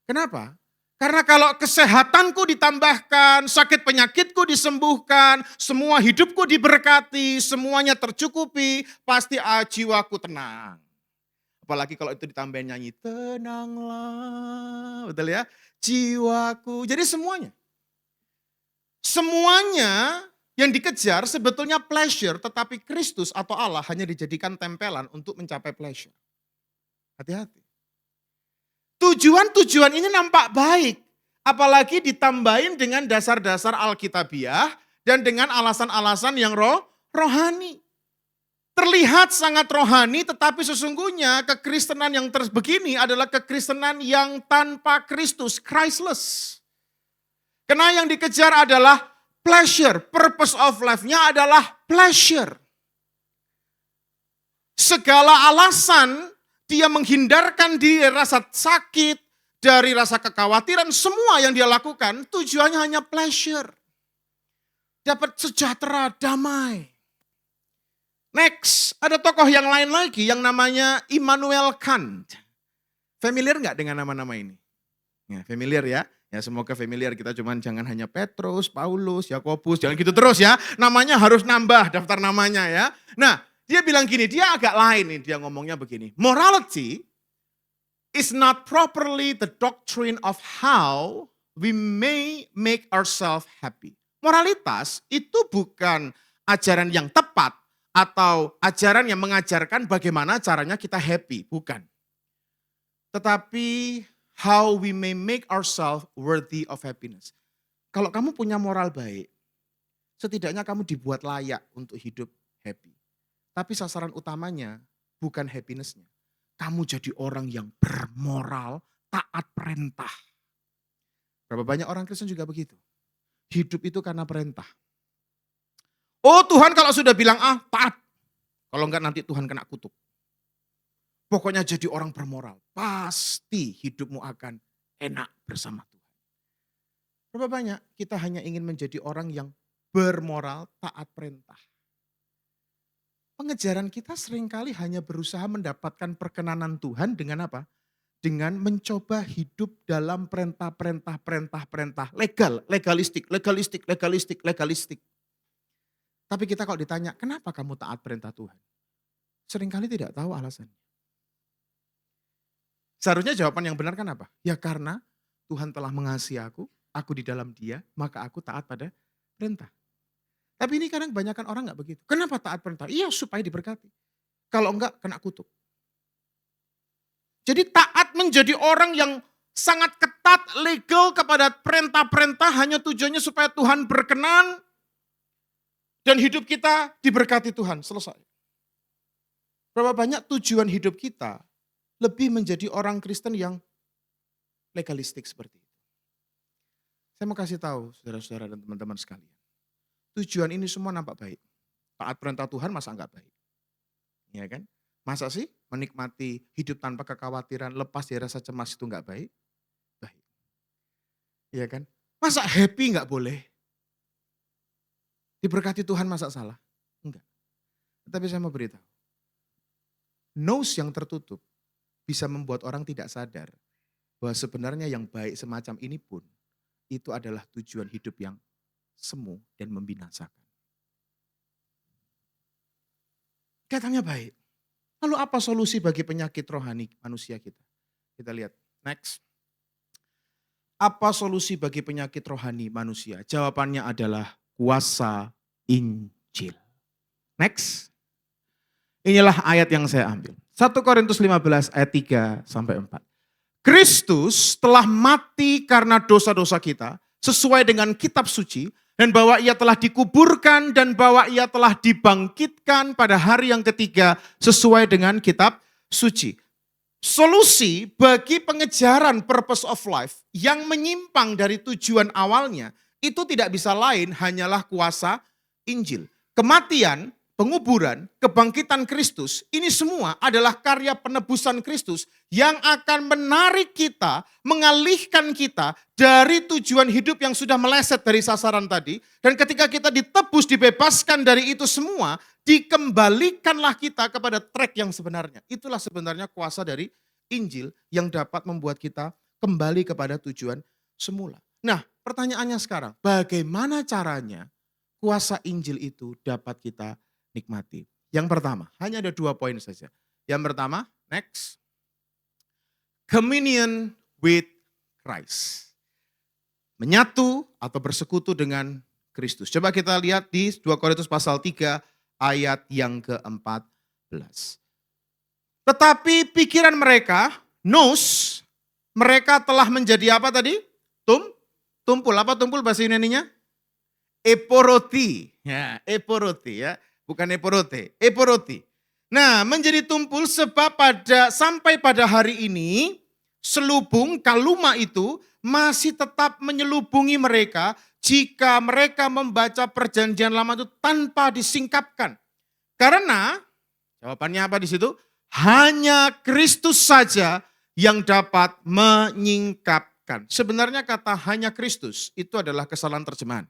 Kenapa? Karena kalau kesehatanku ditambahkan, sakit penyakitku disembuhkan, semua hidupku diberkati, semuanya tercukupi, pasti jiwaku tenang. Apalagi kalau itu ditambahin nyanyi, tenanglah, betul ya? Jiwaku, jadi semuanya. Semuanya yang dikejar sebetulnya pleasure, tetapi Kristus atau Allah hanya dijadikan tempelan untuk mencapai pleasure. Hati-hati. Tujuan-tujuan ini nampak baik, apalagi ditambahin dengan dasar-dasar Alkitabiah dan dengan alasan-alasan yang rohani. Terlihat sangat rohani, tetapi sesungguhnya kekristenan yang begini adalah kekristenan yang tanpa Kristus, Christless. Karena yang dikejar adalah pleasure, purpose of life-nya adalah pleasure. Segala alasan dia menghindarkan diri rasa sakit, dari rasa kekhawatiran, semua yang dia lakukan tujuannya hanya pleasure. Dapat sejahtera, damai. Next, ada tokoh yang lain lagi yang namanya Immanuel Kant. Familiar nggak dengan nama-nama ini? Ya, familiar ya. Ya semoga familiar, kita cuman jangan hanya Petrus, Paulus, Yakobus, jangan gitu terus ya. Namanya harus nambah daftar namanya ya. Nah, dia bilang gini, dia agak lain nih, dia ngomongnya begini. Morality is not properly the doctrine of how we may make ourselves happy. Moralitas itu bukan ajaran yang tepat atau ajaran yang mengajarkan bagaimana caranya kita happy, bukan. Tetapi how we may make ourselves worthy of happiness. Kalau kamu punya moral baik, setidaknya kamu dibuat layak untuk hidup happy. Tapi sasaran utamanya bukan happiness-nya. Kamu jadi orang yang bermoral, taat perintah. Berapa banyak orang Kristen juga begitu. Hidup itu karena perintah. Oh Tuhan kalau sudah bilang taat. Kalau enggak nanti Tuhan kena kutuk. Pokoknya jadi orang bermoral. Pasti hidupmu akan enak bersama Tuhan. Berapa banyak kita hanya ingin menjadi orang yang bermoral, taat perintah. pengejaran kita seringkali hanya berusaha mendapatkan perkenanan Tuhan dengan apa? Dengan mencoba hidup dalam perintah-perintah legal, legalistik. Tapi kita kalau ditanya, kenapa kamu taat perintah Tuhan? Seringkali tidak tahu alasannya. Seharusnya jawaban yang benar kan apa? Ya karena Tuhan telah mengasihi aku di dalam Dia, maka aku taat pada perintah. Tapi ini kadang kebanyakan orang nggak begitu. Kenapa taat perintah? Iya supaya diberkati. Kalau enggak kena kutuk. Jadi taat menjadi orang yang sangat ketat legal kepada perintah-perintah hanya tujuannya supaya Tuhan berkenan dan hidup kita diberkati Tuhan. Selesai. Berapa banyak tujuan hidup kita lebih menjadi orang Kristen yang legalistik seperti itu. Saya mau kasih tahu saudara-saudara dan teman-teman sekalian. Tujuan ini semua nampak baik. Taat perintah Tuhan masa enggak baik? Ya kan? Masa sih menikmati hidup tanpa kekhawatiran, lepas dari rasa cemas itu enggak baik? Baik. Ya kan? Masa happy enggak boleh? Diberkati Tuhan masa salah? Enggak. Tetapi saya mau beritahu. Nose yang tertutup bisa membuat orang tidak sadar bahwa sebenarnya yang baik semacam ini pun itu adalah tujuan hidup yang semu dan membinasakan. Kelihatannya baik. Lalu apa solusi bagi penyakit rohani manusia kita? Kita lihat, next. Apa solusi bagi penyakit rohani manusia? Jawabannya adalah kuasa Injil. Next. Inilah ayat yang saya ambil. 1 Korintus 15 ayat 3 sampai 4. Kristus telah mati karena dosa-dosa kita sesuai dengan kitab suci dan bahwa ia telah dikuburkan dan bahwa ia telah dibangkitkan pada hari yang ketiga sesuai dengan kitab suci. Solusi bagi pengejaran purpose of life yang menyimpang dari tujuan awalnya itu tidak bisa lain hanyalah kuasa Injil. Kematian, penguburan, kebangkitan Kristus, ini semua adalah karya penebusan Kristus yang akan menarik kita, mengalihkan kita dari tujuan hidup yang sudah meleset dari sasaran tadi. Dan ketika kita ditebus, dibebaskan dari itu semua, dikembalikanlah kita kepada track yang sebenarnya. Itulah sebenarnya kuasa dari Injil yang dapat membuat kita kembali kepada tujuan semula. Nah, pertanyaannya sekarang, bagaimana caranya kuasa Injil itu dapat kita nikmati? Yang pertama, hanya ada 2 poin saja. Yang pertama, next. Communion with Christ. Menyatu atau bersekutu dengan Kristus. Coba kita lihat di 2 Korintus pasal 3 ayat yang ke-14. Tetapi pikiran mereka, mereka telah menjadi apa tadi? Tumpul. Apa tumpul bahasa Yunaninya? Eporoti. Ya, eporoti ya. Bukan eporoti. Nah, menjadi tumpul sebab sampai pada hari ini selubung kaluma itu masih tetap menyelubungi mereka jika mereka membaca perjanjian lama itu tanpa disingkapkan. Karena jawabannya apa di situ? Hanya Kristus saja yang dapat menyingkapkan. Sebenarnya kata hanya Kristus itu adalah kesalahan terjemahan.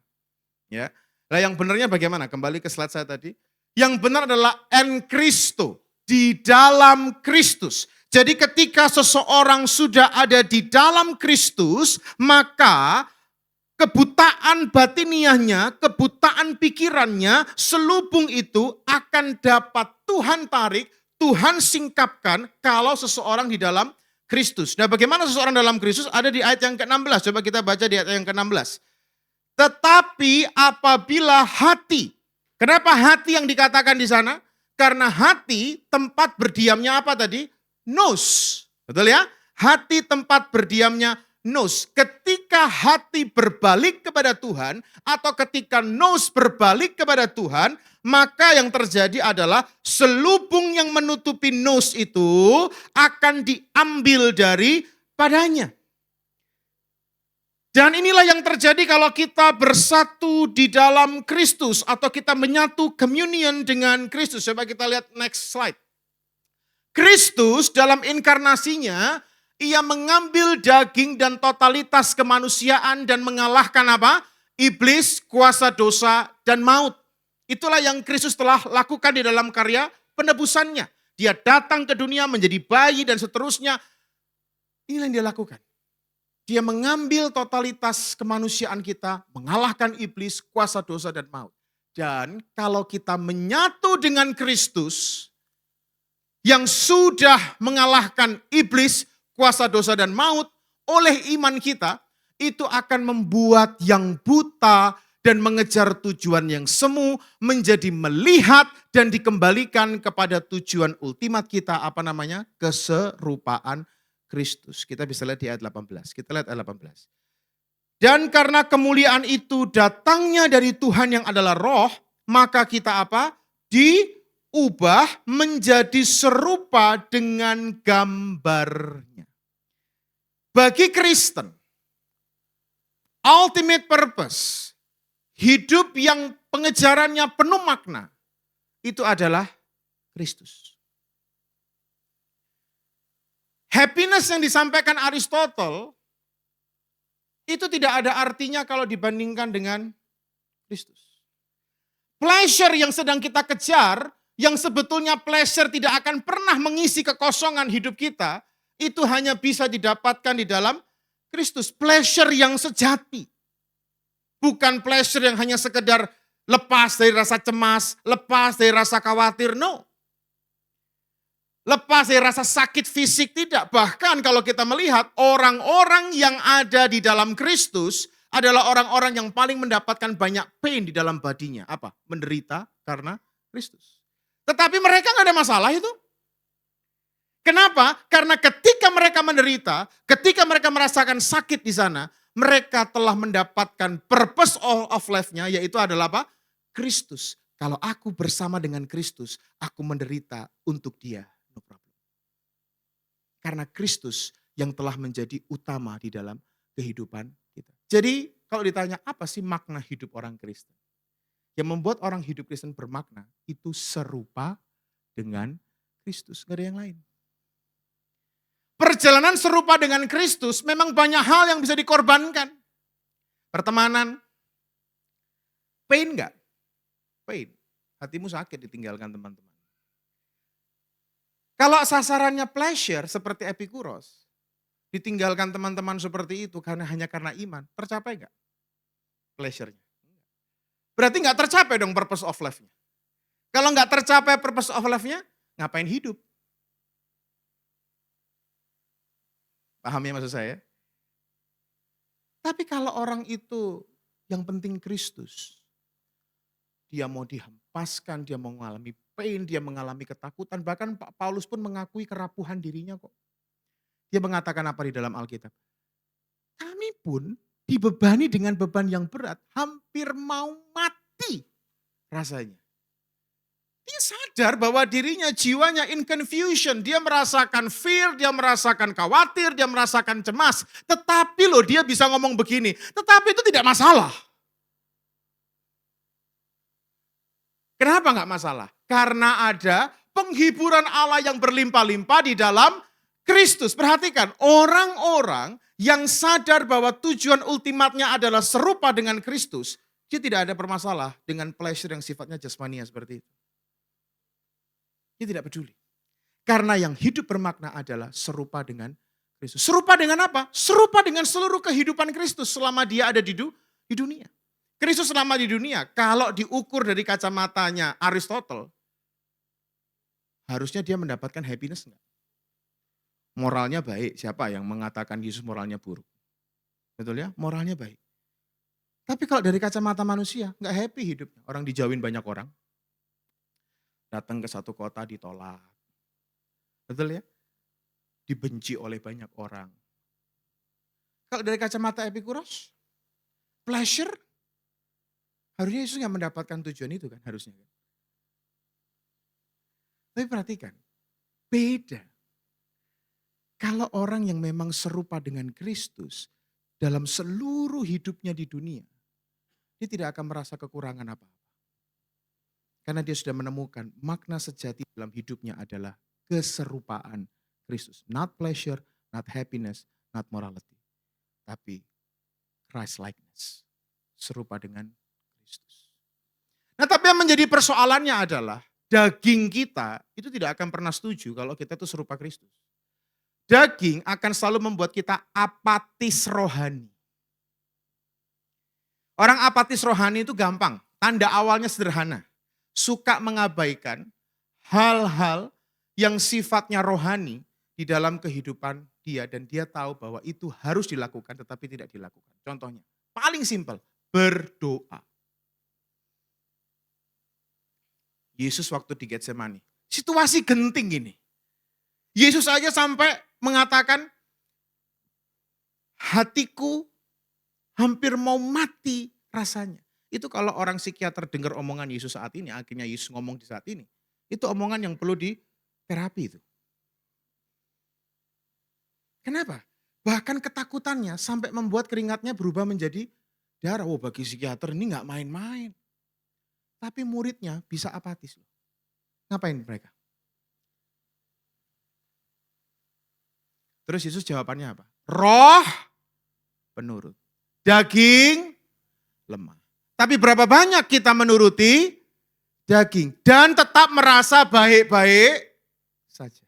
Ya. Nah, yang benarnya bagaimana? Kembali ke slide saya tadi. Yang benar adalah en Cristo, di dalam Kristus. Jadi ketika seseorang sudah ada di dalam Kristus, maka kebutaan batiniahnya, kebutaan pikirannya, selubung itu akan dapat Tuhan tarik, Tuhan singkapkan kalau seseorang di dalam Kristus. Nah, bagaimana seseorang dalam Kristus? Ada di ayat yang ke-16. Coba kita baca di ayat yang ke-16. Tetapi apabila hati, kenapa hati yang dikatakan di sana? Karena hati tempat berdiamnya apa tadi? Nous. Betul ya? Hati tempat berdiamnya nous. Ketika hati berbalik kepada Tuhan atau ketika nous berbalik kepada Tuhan, maka yang terjadi adalah selubung yang menutupi nous itu akan diambil daripadanya. Dan inilah yang terjadi kalau kita bersatu di dalam Kristus atau kita menyatu communion dengan Kristus. Coba kita lihat next slide. Kristus dalam inkarnasinya, ia mengambil daging dan totalitas kemanusiaan dan mengalahkan apa? Iblis, kuasa dosa dan maut. Itulah yang Kristus telah lakukan di dalam karya penebusannya. Dia datang ke dunia menjadi bayi dan seterusnya. Inilah yang dia lakukan. Dia mengambil totalitas kemanusiaan kita, mengalahkan iblis, kuasa dosa dan maut. Dan kalau kita menyatu dengan Kristus yang sudah mengalahkan iblis, kuasa dosa dan maut oleh iman kita, itu akan membuat yang buta dan mengejar tujuan yang semu menjadi melihat dan dikembalikan kepada tujuan ultimat kita, apa namanya? Keserupaan Kristus. Kita bisa lihat di ayat 18. Kita lihat ayat 18. Dan karena kemuliaan itu datangnya dari Tuhan yang adalah roh, maka kita apa? Diubah menjadi serupa dengan gambarnya. Bagi Kristen, ultimate purpose, hidup yang pengejarannya penuh makna, itu adalah Kristus. Happiness yang disampaikan Aristotle, itu tidak ada artinya kalau dibandingkan dengan Kristus. Pleasure yang sedang kita kejar, yang sebetulnya pleasure tidak akan pernah mengisi kekosongan hidup kita, itu hanya bisa didapatkan di dalam Kristus. Pleasure yang sejati. Bukan pleasure yang hanya sekedar lepas dari rasa cemas, lepas dari rasa khawatir, no. Lepas dari rasa sakit fisik, tidak. Bahkan kalau kita melihat orang-orang yang ada di dalam Kristus adalah orang-orang yang paling mendapatkan banyak pain di dalam badinya. Apa? Menderita karena Kristus. Tetapi mereka nggak ada masalah itu. Kenapa? Karena ketika mereka menderita, ketika mereka merasakan sakit di sana, mereka telah mendapatkan purpose of life-nya, yaitu adalah apa? Kristus. Kalau aku bersama dengan Kristus, aku menderita untuk Dia. No problem. Karena Kristus yang telah menjadi utama di dalam kehidupan kita. Jadi kalau ditanya apa sih makna hidup orang Kristen? Yang membuat orang hidup Kristen bermakna itu serupa dengan Kristus. Gak ada yang lain. Perjalanan serupa dengan Kristus memang banyak hal yang bisa dikorbankan. Pertemanan. Pain gak? Pain. Hatimu sakit ditinggalkan teman-teman. Kalau sasarannya pleasure seperti Epikuros, ditinggalkan teman-teman seperti itu hanya karena iman, tercapai nggak pleasure-nya? Berarti nggak tercapai dong purpose of life-nya. Kalau nggak tercapai purpose of life-nya, ngapain hidup? Paham ya maksud saya? Tapi kalau orang itu yang penting Kristus, dia mau dihempaskan, dia mau mengalami pain, dia mengalami ketakutan. Bahkan Pak Paulus pun mengakui kerapuhan dirinya kok. Dia mengatakan apa di dalam Alkitab? Kami pun dibebani dengan beban yang berat, hampir mau mati rasanya. Dia sadar bahwa dirinya, jiwanya in confusion. Dia merasakan fear, dia merasakan khawatir, dia merasakan cemas. Tetapi loh dia bisa ngomong begini, tetapi itu tidak masalah. Kenapa nggak masalah? Karena ada penghiburan Allah yang berlimpah-limpah di dalam Kristus. Perhatikan, orang-orang yang sadar bahwa tujuan ultimatnya adalah serupa dengan Kristus, dia tidak ada permasalah dengan pleasure yang sifatnya jasmania seperti itu. Dia tidak peduli. Karena yang hidup bermakna adalah serupa dengan Kristus. Serupa dengan apa? Serupa dengan seluruh kehidupan Kristus selama dia ada di dunia. Kristus selama di dunia, kalau diukur dari kacamatanya Aristotle, harusnya dia mendapatkan happiness enggak? Moralnya baik, siapa yang mengatakan Yesus moralnya buruk? Betul ya, moralnya baik. Tapi kalau dari kacamata manusia, enggak happy hidupnya. Orang dijauhin banyak orang. Datang ke satu kota ditolak. Betul ya? Dibenci oleh banyak orang. Kalau dari kacamata Epikuros, pleasure, harusnya Yesus nggak mendapatkan tujuan itu kan, harusnya. Tapi perhatikan, beda. Kalau orang yang memang serupa dengan Kristus dalam seluruh hidupnya di dunia, dia tidak akan merasa kekurangan apa-apa. Karena dia sudah menemukan makna sejati dalam hidupnya adalah keserupaan Kristus. Not pleasure, not happiness, not morality. Tapi Christ likeness. Serupa dengan Kristus. Nah tapi yang menjadi persoalannya adalah daging kita itu tidak akan pernah setuju kalau kita itu serupa Kristus. Daging akan selalu membuat kita apatis rohani. Orang apatis rohani itu gampang, tanda awalnya sederhana. Suka mengabaikan hal-hal yang sifatnya rohani di dalam kehidupan dia. Dan dia tahu bahwa itu harus dilakukan tetapi tidak dilakukan. Contohnya, paling simpel, berdoa. Yesus waktu di Getsemani, situasi genting gini. Yesus aja sampai mengatakan, hatiku hampir mau mati rasanya. Itu kalau orang psikiater dengar omongan Yesus saat ini, akhirnya Yesus ngomong di saat ini. Itu omongan yang perlu diterapi itu. Kenapa? Bahkan ketakutannya sampai membuat keringatnya berubah menjadi darah. Oh, bagi psikiater ini gak main-main. Tapi muridnya bisa apatis. Ngapain mereka? Terus Yesus jawabannya apa? Roh penurut, daging lemah. Tapi berapa banyak kita menuruti daging dan tetap merasa baik-baik saja.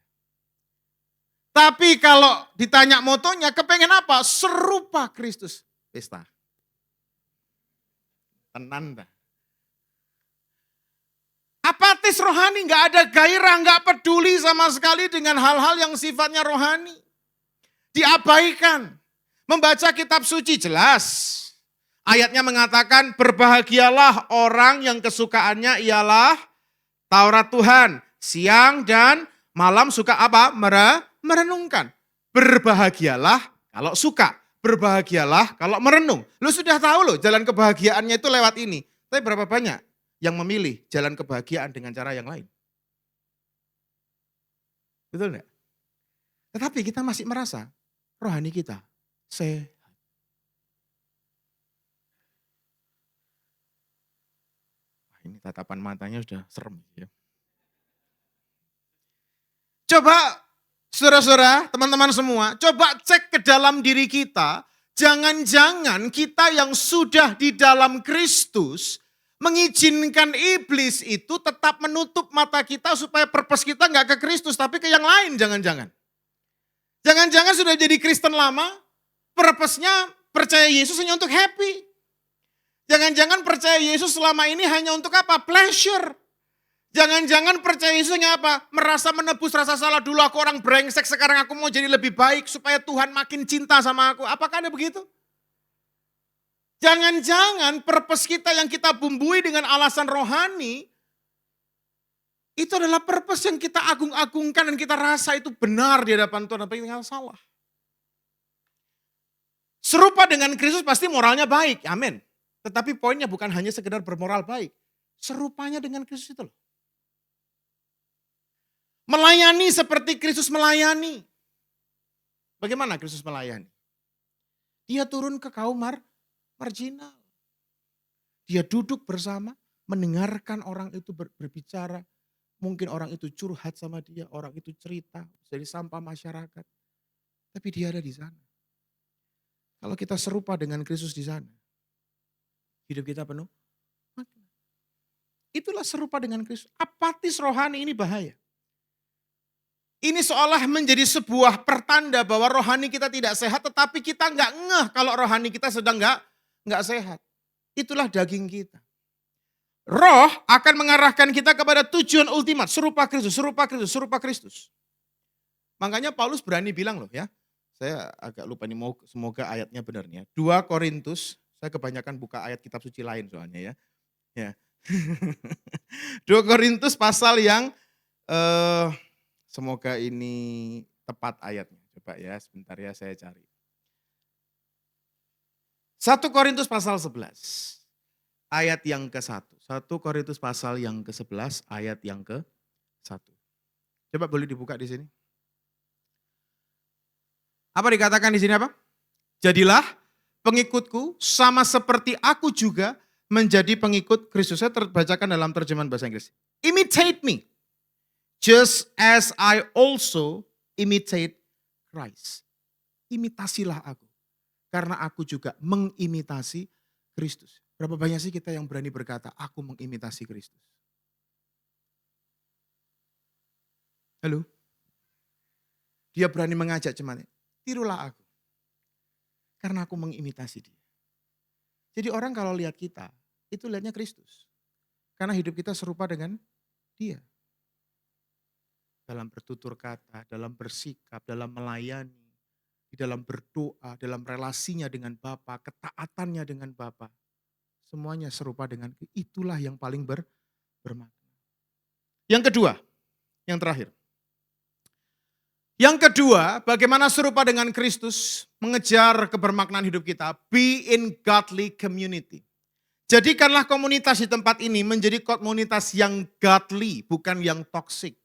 Tapi kalau ditanya motonya, kepengen apa? Serupa Kristus. Pesta. Tenan dah. Apatis rohani, gak ada gairah, gak peduli sama sekali dengan hal-hal yang sifatnya rohani. Diabaikan. Membaca kitab suci jelas. Ayatnya mengatakan berbahagialah orang yang kesukaannya ialah Taurat Tuhan. Siang dan malam suka apa? Merenungkan. Berbahagialah kalau suka. Berbahagialah kalau merenung. Lu sudah tahu loh jalan kebahagiaannya itu lewat ini. Tapi berapa banyak yang memilih jalan kebahagiaan dengan cara yang lain? Betul enggak? Tetapi kita masih merasa rohani kita sehat. Ini tatapan matanya sudah serem ya. Coba saudara-saudara, teman-teman semua, coba cek ke dalam diri kita. Jangan-jangan kita yang sudah di dalam Kristus mengizinkan iblis itu tetap menutup mata kita supaya purpose kita nggak ke Kristus tapi ke yang lain jangan-jangan. Jangan-jangan sudah jadi Kristen lama, purpose-nya percaya Yesus hanya untuk happy. Jangan-jangan percaya Yesus selama ini hanya untuk apa? Pleasure. Jangan-jangan percaya Yesus hanya apa? Merasa menebus rasa salah dulu aku orang brengsek, sekarang aku mau jadi lebih baik supaya Tuhan makin cinta sama aku. Apakah ada begitu? Jangan-jangan purpose kita yang kita bumbui dengan alasan rohani, itu adalah purpose yang kita agung-agungkan dan kita rasa itu benar di hadapan Tuhan, tapi tinggal salah. Serupa dengan Kristus pasti moralnya baik, amin. Tetapi poinnya bukan hanya sekedar bermoral baik. Serupanya dengan Kristus itu loh. Melayani seperti Kristus melayani. Bagaimana Kristus melayani? Dia turun ke kaum marginal. Dia duduk bersama, mendengarkan orang itu berbicara. Mungkin orang itu curhat sama dia, orang itu cerita, jadi sampah masyarakat. Tapi dia ada di sana. Kalau kita serupa dengan Kristus di sana, hidup kita penuh makna. Itulah serupa dengan Kristus. Apatis rohani ini bahaya. Ini seolah menjadi sebuah pertanda bahwa rohani kita tidak sehat, tetapi kita nggak ngeh kalau rohani kita sedang nggak sehat. Itulah daging kita. Roh akan mengarahkan kita kepada tujuan ultimat, serupa Kristus, serupa Kristus, serupa Kristus. Makanya Paulus berani bilang loh ya, saya agak lupa nih, semoga ayatnya benar nih ya. 2 Korintus, saya kebanyakan buka ayat kitab suci lain soalnya ya. Ya. 2 Korintus pasal yang semoga ini tepat ayatnya. Coba ya, sebentar ya saya cari. 1 Korintus pasal 11. Ayat yang ke-1. 1 Korintus pasal yang ke-11 ayat yang ke-1. Coba boleh dibuka di sini. Apa dikatakan di sini apa? Jadilah pengikutku sama seperti aku juga menjadi pengikut Kristus. Saya terbacakan dalam terjemahan bahasa Inggris. Imitate me. Just as I also imitate Christ. Imitasilah aku. Karena aku juga mengimitasi Kristus. Berapa banyak sih kita yang berani berkata, aku mengimitasi Kristus? Halo? Dia berani mengajak jemaatnya, tirulah aku. Karena aku mengimitasi dia. Jadi orang kalau lihat kita, itu lihatnya Kristus. Karena hidup kita serupa dengan dia. Dalam bertutur kata, dalam bersikap, dalam melayani, di dalam berdoa, dalam relasinya dengan Bapa, ketaatannya dengan Bapa. Semuanya serupa dengan, itulah yang paling bermakna. Yang kedua, yang terakhir. Yang kedua, bagaimana serupa dengan Kristus mengejar kebermaknaan hidup kita. Be in godly community. Jadikanlah komunitas di tempat ini menjadi komunitas yang godly, bukan yang toxic.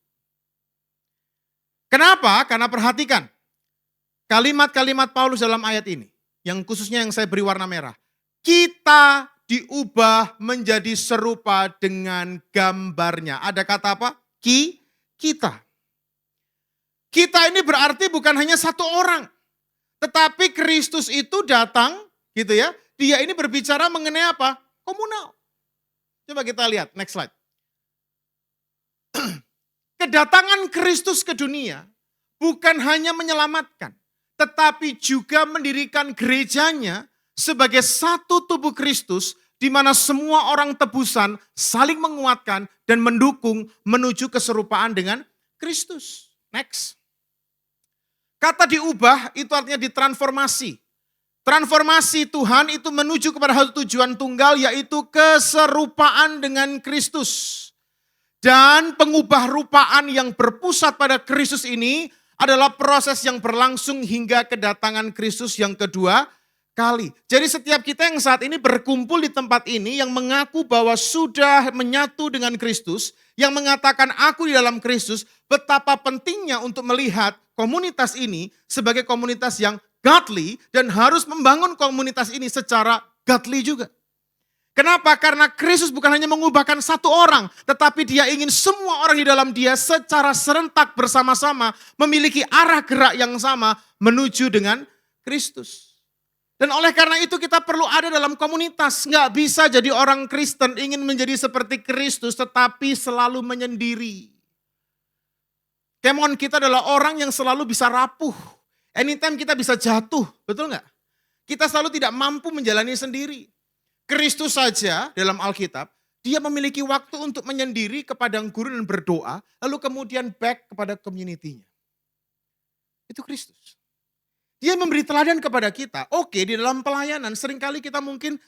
Kenapa? Karena perhatikan, kalimat-kalimat Paulus dalam ayat ini, yang khususnya yang saya beri warna merah. Kita diubah menjadi serupa dengan gambarnya. Ada kata apa? Kita. Kita ini berarti bukan hanya satu orang. Tetapi Kristus itu datang, gitu ya. Dia ini berbicara mengenai apa? Komunal. Coba kita lihat, next slide. Kedatangan Kristus ke dunia bukan hanya menyelamatkan, tetapi juga mendirikan gerejanya sebagai satu tubuh Kristus di mana semua orang tebusan saling menguatkan dan mendukung menuju keserupaan dengan Kristus. Next. Kata diubah itu artinya ditransformasi. Transformasi Tuhan itu menuju kepada satu tujuan tunggal yaitu keserupaan dengan Kristus. Dan pengubah rupaan yang berpusat pada Kristus ini adalah proses yang berlangsung hingga kedatangan Kristus yang kedua kali. Jadi setiap kita yang saat ini berkumpul di tempat ini yang mengaku bahwa sudah menyatu dengan Kristus, yang mengatakan aku di dalam Kristus, betapa pentingnya untuk melihat komunitas ini sebagai komunitas yang godly dan harus membangun komunitas ini secara godly juga. Kenapa? Karena Kristus bukan hanya mengubahkan satu orang, tetapi dia ingin semua orang di dalam dia secara serentak bersama-sama memiliki arah gerak yang sama menuju dengan Kristus. Dan oleh karena itu kita perlu ada dalam komunitas. Nggak bisa jadi orang Kristen ingin menjadi seperti Kristus tetapi selalu menyendiri. Kemon kita adalah orang yang selalu bisa rapuh. Anytime kita bisa jatuh, betul nggak? Kita selalu tidak mampu menjalani sendiri. Kristus saja dalam Alkitab, dia memiliki waktu untuk menyendiri ke padang gurun dan berdoa, lalu kemudian back kepada community-nya. Itu Kristus. Dia memberi teladan kepada kita. Oke, di dalam pelayanan seringkali kita mungkin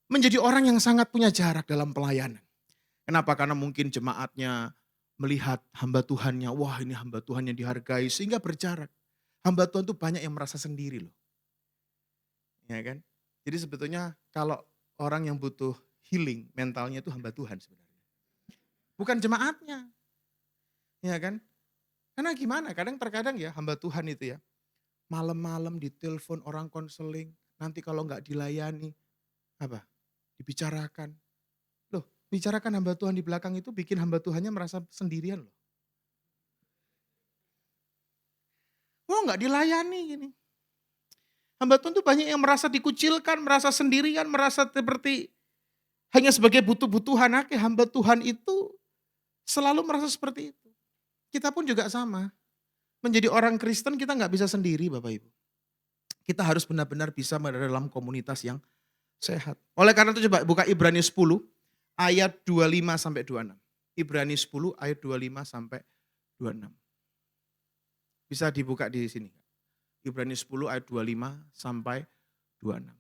menjadi orang yang sangat punya jarak dalam pelayanan. Kenapa? Karena mungkin jemaatnya melihat hamba Tuhannya, wah ini hamba Tuhan yang dihargai, sehingga berjarak. Hamba Tuhan itu banyak yang merasa sendiri loh. Ya kan? Jadi sebetulnya kalau orang yang butuh healing mentalnya itu hamba Tuhan sebenarnya. Bukan jemaatnya. Ya kan? Karena gimana? Terkadang ya hamba Tuhan itu ya. Malam-malam ditelepon orang konseling. Nanti kalau nggak dilayani. Apa? Dibicarakan. Loh, bicarakan hamba Tuhan di belakang itu bikin hamba Tuhannya merasa sendirian loh. Oh nggak dilayani gini. Hamba Tuhan itu banyak yang merasa dikucilkan, merasa sendirian, merasa seperti hanya sebagai butuh-butuhan. Hamba Tuhan itu selalu merasa seperti itu. Kita pun juga sama. Menjadi orang Kristen kita nggak bisa sendiri Bapak Ibu. Kita harus benar-benar bisa berada dalam komunitas yang sehat. Oleh karena itu coba buka Ibrani 10 ayat 25 sampai 26. Ibrani 10 ayat 25 sampai 26. Bisa dibuka di sini. Ibrani 10 ayat 25 sampai 26.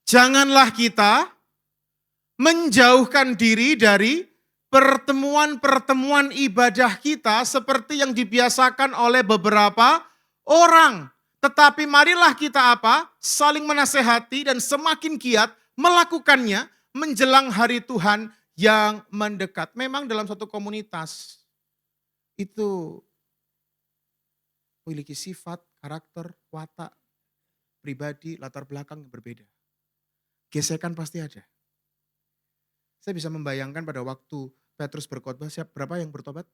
Janganlah kita menjauhkan diri dari pertemuan-pertemuan ibadah kita seperti yang dibiasakan oleh beberapa orang. Tetapi marilah kita apa? Saling menasehati dan semakin giat melakukannya menjelang hari Tuhan yang mendekat. Memang dalam satu komunitas itu memiliki sifat, karakter, watak, pribadi, latar belakang yang berbeda. Gesekan pasti ada. Saya bisa membayangkan pada waktu Petrus berkhotbah, berapa yang bertobat?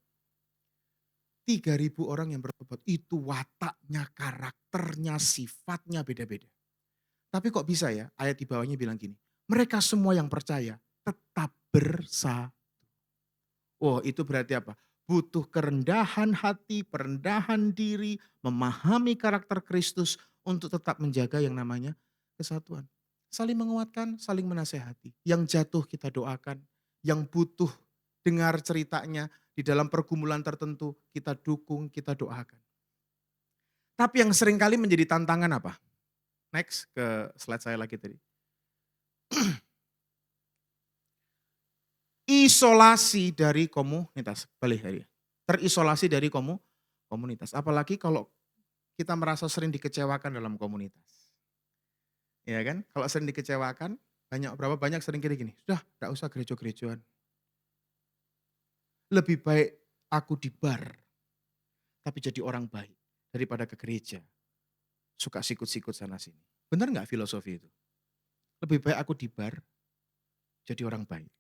3.000 orang yang bertobat. Itu wataknya, karakternya, sifatnya beda-beda. Tapi kok bisa ya ayat di bawahnya bilang gini, mereka semua yang percaya tetap bersatu. Oh itu berarti apa? Butuh kerendahan hati, perendahan diri, memahami karakter Kristus untuk tetap menjaga yang namanya kesatuan. Saling menguatkan, saling menasehati. Yang jatuh kita doakan, yang butuh dengar ceritanya di dalam pergumulan tertentu kita dukung, kita doakan. Tapi yang seringkali menjadi tantangan apa? Next ke slide saya lagi tadi. Isolasi dari komunitas, balik tadi. Terisolasi dari komunitas. Apalagi kalau kita merasa sering dikecewakan dalam komunitas. Ya kan? Kalau sering dikecewakan, berapa banyak sering gini, sudah enggak usah gereja-gerejaan. Lebih baik aku di bar, tapi jadi orang baik daripada ke gereja. Suka sikut-sikut sana sini. Benar nggak filosofi itu? Lebih baik aku di bar, jadi orang baik.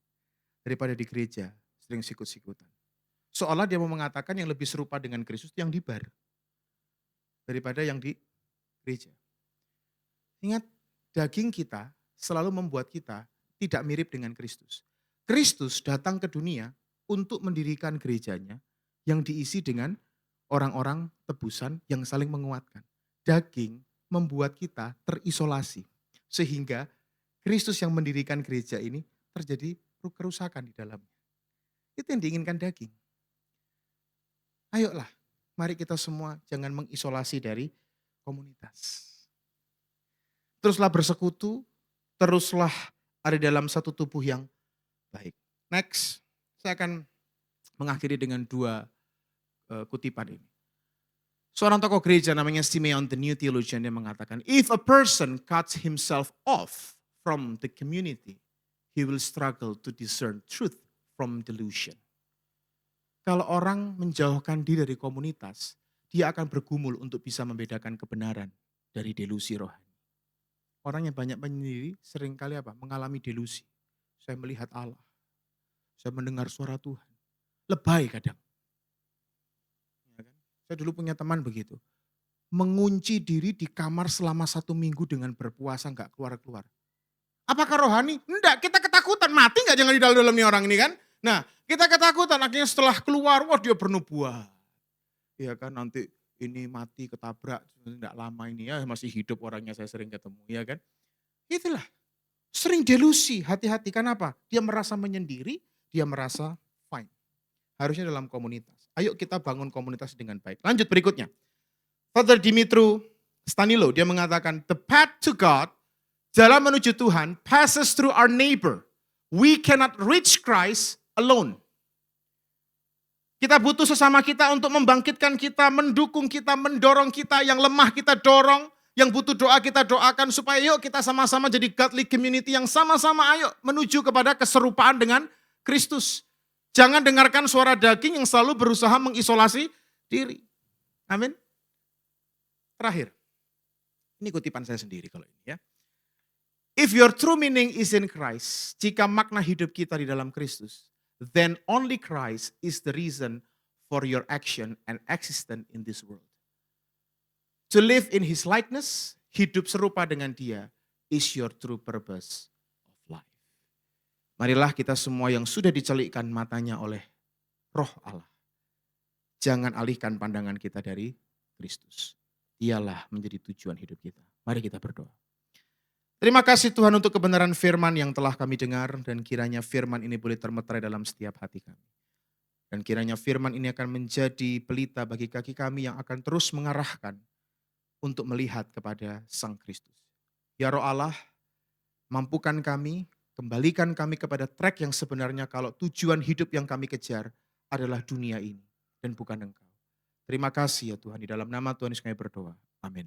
Daripada di gereja, sering sikut-sikutan. Seolah dia mau mengatakan yang lebih serupa dengan Kristus yang di bar. Daripada yang di gereja. Ingat, daging kita selalu membuat kita tidak mirip dengan Kristus. Kristus datang ke dunia untuk mendirikan gerejanya yang diisi dengan orang-orang tebusan yang saling menguatkan. Daging membuat kita terisolasi. Sehingga Kristus yang mendirikan gereja ini terjadi kerusakan di dalamnya. Itu yang diinginkan daging. Ayolah, mari kita semua jangan mengisolasi dari komunitas. Teruslah bersekutu, teruslah ada dalam satu tubuh yang baik. Next, saya akan mengakhiri dengan 2 kutipan ini. Seorang tokoh gereja namanya Simeon the New Theologian, dia mengatakan, if a person cuts himself off from the community, he will struggle to discern truth from delusion. Kalau orang menjauhkan diri dari komunitas, dia akan bergumul untuk bisa membedakan kebenaran dari delusi rohani. Orang yang banyak menyendiri seringkali apa? Mengalami delusi. Saya melihat Allah. Saya mendengar suara Tuhan. Lebay kadang. Ya kan? Saya dulu punya teman begitu. Mengunci diri di kamar selama 1 minggu dengan berpuasa nggak keluar-keluar. Apakah rohani? Enggak, kita ketakutan. Mati nggak jangan di dalam nih orang ini kan? Nah, kita ketakutan. Akhirnya setelah keluar, wah dia bernubuat. Ya kan, nanti ini mati ketabrak. Enggak lama ini ya masih hidup orangnya, saya sering ketemu. Ya kan? Itulah. Sering delusi, hati-hati. Kenapa? Dia merasa menyendiri, dia merasa fine. Harusnya dalam komunitas. Ayo kita bangun komunitas dengan baik. Lanjut berikutnya. Father Dimitru Stanilo, dia mengatakan, the path to God, jalan menuju Tuhan, passes through our neighbor. We cannot reach Christ alone. Kita butuh sesama kita untuk membangkitkan kita, mendukung kita, mendorong kita, yang lemah kita dorong, yang butuh doa kita doakan, supaya yuk kita sama-sama jadi godly community yang sama-sama ayo menuju kepada keserupaan dengan Kristus. Jangan dengarkan suara daging yang selalu berusaha mengisolasi diri. Amin. Terakhir, ini kutipan saya sendiri kalau ini ya. If your true meaning is in Christ, jika makna hidup kita di dalam Kristus, then only Christ is the reason for your action and existence in this world. To live in His likeness, hidup serupa dengan Dia, is your true purpose of life. Marilah kita semua yang sudah dicelikkan matanya oleh Roh Allah, jangan alihkan pandangan kita dari Kristus. Dialah menjadi tujuan hidup kita. Mari kita berdoa. Terima kasih Tuhan untuk kebenaran firman yang telah kami dengar, dan kiranya firman ini boleh termeterai dalam setiap hati kami. Dan kiranya firman ini akan menjadi pelita bagi kaki kami yang akan terus mengarahkan untuk melihat kepada Sang Kristus. Ya Roh Allah, mampukan kami, kembalikan kami kepada track yang sebenarnya kalau tujuan hidup yang kami kejar adalah dunia ini dan bukan Engkau. Terima kasih ya Tuhan, di dalam nama Tuhan Yesus kami berdoa. Amin.